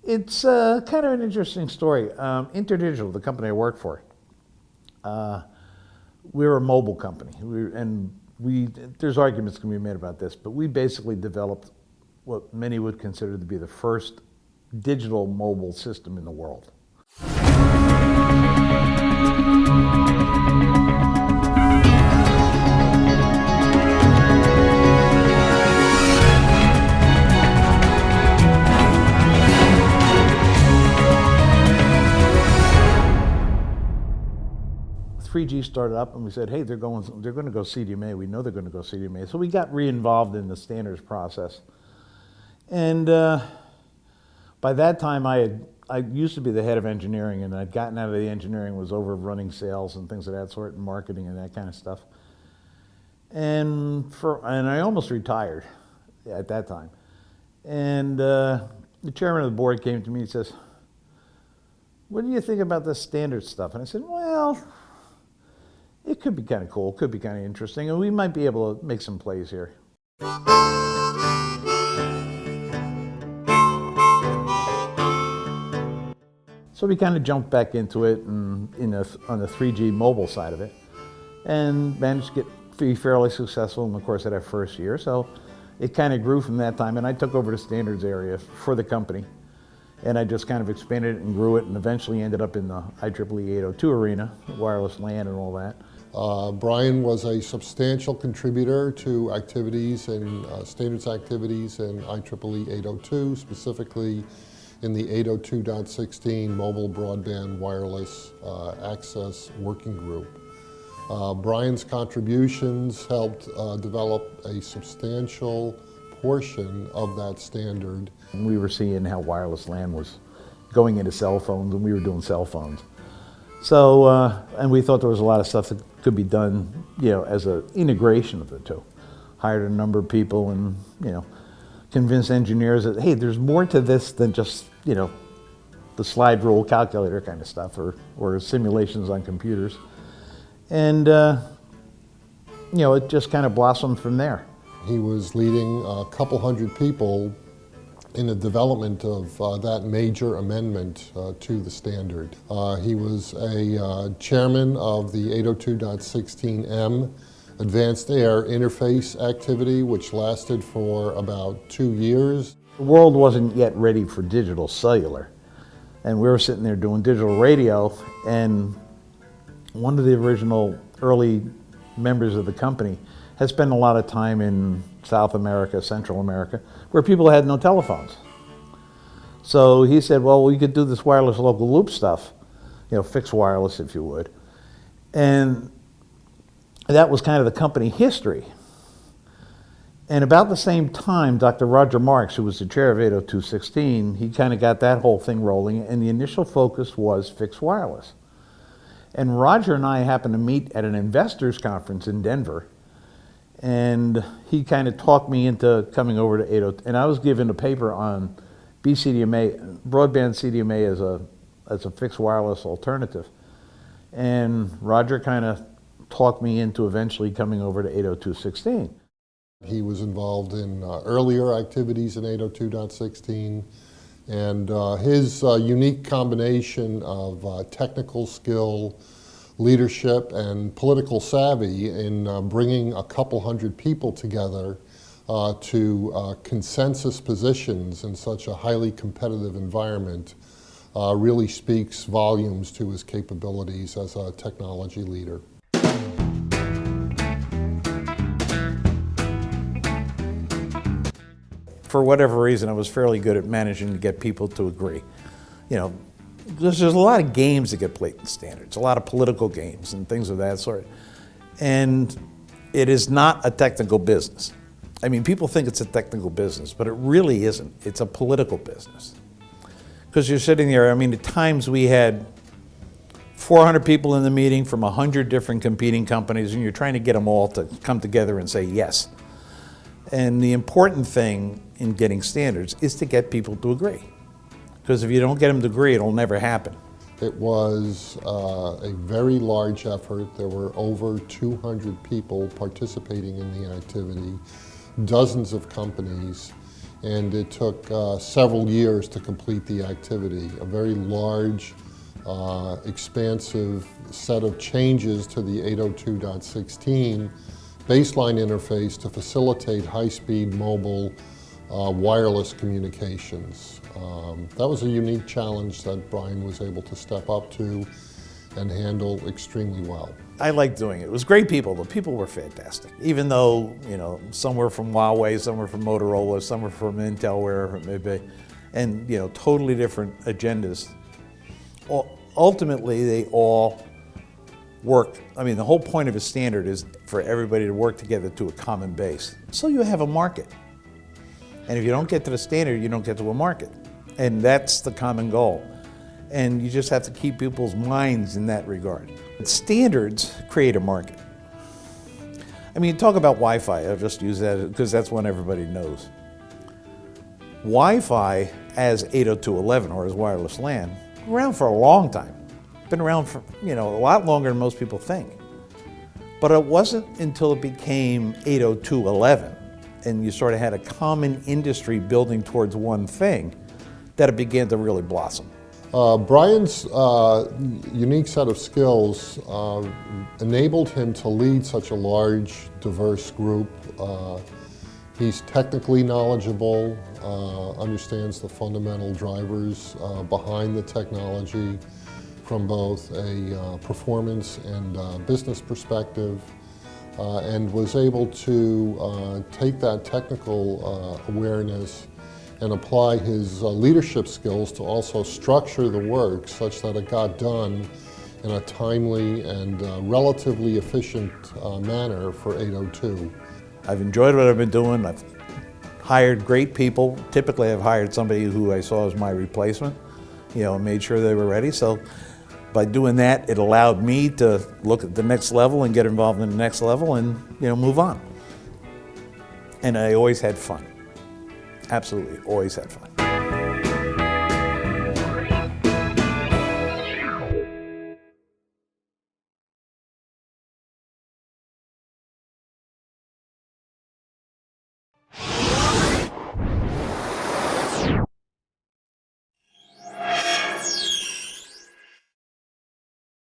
It's kind of an interesting story. Interdigital, the company I work for, we're a mobile company. There's arguments can be made about this, but we basically developed what many would consider to be the first digital mobile system in the world. 3G started up and we said, hey, they're going to go CDMA. We know they're going to go CDMA. So we got re-involved in the standards process. And by that time, I used to be the head of engineering, and I'd gotten out of the engineering, was over running sales and things of that sort, and marketing and that kind of stuff. And I almost retired at that time. And the chairman of the board came to me and says, what do you think about this standards stuff? And I said, well, it could be kind of cool, could be kind of interesting, and we might be able to make some plays here. So we kind of jumped back into it and on the 3G mobile side of it, and managed to be fairly successful in the course of that first year. So it kind of grew from that time, and I took over the standards area for the company, and I just kind of expanded it and grew it, and eventually ended up in the IEEE 802 arena, wireless LAN and all that. Brian was a substantial contributor to activities and standards activities in IEEE 802, specifically in the 802.16 Mobile Broadband Wireless Access Working Group. Brian's contributions helped develop a substantial portion of that standard. We were seeing how wireless LAN was going into cell phones, and we were doing cell phones. So, and we thought there was a lot of stuff that could be done, as an integration of the two. Hired a number of people and, convinced engineers that, hey, there's more to this than just, the slide rule calculator kind of stuff or simulations on computers. And, it just kind of blossomed from there. He was leading a couple hundred people in the development of that major amendment to the standard. He was a chairman of the 802.16m Advanced Air Interface activity, which lasted for about 2 years. The world wasn't yet ready for digital cellular, and we were sitting there doing digital radio, and one of the original early members of the company had spent a lot of time in South America, Central America, where people had no telephones. So he said, well, we could do this wireless local loop stuff, fixed wireless if you would. And that was kind of the company history. And about the same time, Dr. Roger Marks, who was the chair of 802.16, he kind of got that whole thing rolling, and the initial focus was fixed wireless. And Roger and I happened to meet at an investors conference in Denver, and he kind of talked me into coming over to 802, and I was given a paper on BCDMA, broadband CDMA as a fixed wireless alternative. And Roger kind of talked me into eventually coming over to 802.16. He was involved in earlier activities in 802.16, and his unique combination of technical skill, leadership, and political savvy in bringing a couple hundred people together to consensus positions in such a highly competitive environment really speaks volumes to his capabilities as a technology leader. For whatever reason, I was fairly good at managing to get people to agree. There's a lot of games that get played in standards, a lot of political games and things of that sort. And it is not a technical business. I mean, people think it's a technical business, but it really isn't. It's a political business. Because you're sitting there, at times we had 400 people in the meeting from 100 different competing companies, and you're trying to get them all to come together and say yes. And the important thing in getting standards is to get people to agree. Because if you don't get them to agree, it'll never happen. It was a very large effort. There were over 200 people participating in the activity, dozens of companies, and it took several years to complete the activity. A very large, expansive set of changes to the 802.16 baseline interface to facilitate high-speed mobile wireless communications. That was a unique challenge that Brian was able to step up to and handle extremely well. I liked doing it. It was great people. The people were fantastic. Even though, you know, some were from Huawei, some were from Motorola, some were from Intel, wherever it may be, and, you know, totally different agendas. Ultimately, they all work. I mean, the whole point of a standard is for everybody to work together to a common base. So you have a market. And if you don't get to the standard, you don't get to a market. And that's the common goal. And you just have to keep people's minds in that regard. Standards create a market. I mean, talk about Wi-Fi. I'll just use that because that's one everybody knows. Wi-Fi as 802.11 or as wireless LAN, around for a long time. Been around for, you know, a lot longer than most people think. But it wasn't until it became 802.11 and you sort of had a common industry building towards one thing that it began to really blossom. Brian's unique set of skills enabled him to lead such a large, diverse group. He's technically knowledgeable, understands the fundamental drivers behind the technology from both a performance and business perspective, and was able to take that technical awareness and apply his leadership skills to also structure the work such that it got done in a timely and relatively efficient manner for 802. I've enjoyed what I've been doing. I've hired great people. Typically, I've hired somebody who I saw as my replacement, you know, made sure they were ready. So by doing that, it allowed me to look at the next level and get involved in the next level and, you know, move on. And I always had fun. Absolutely, always had fun.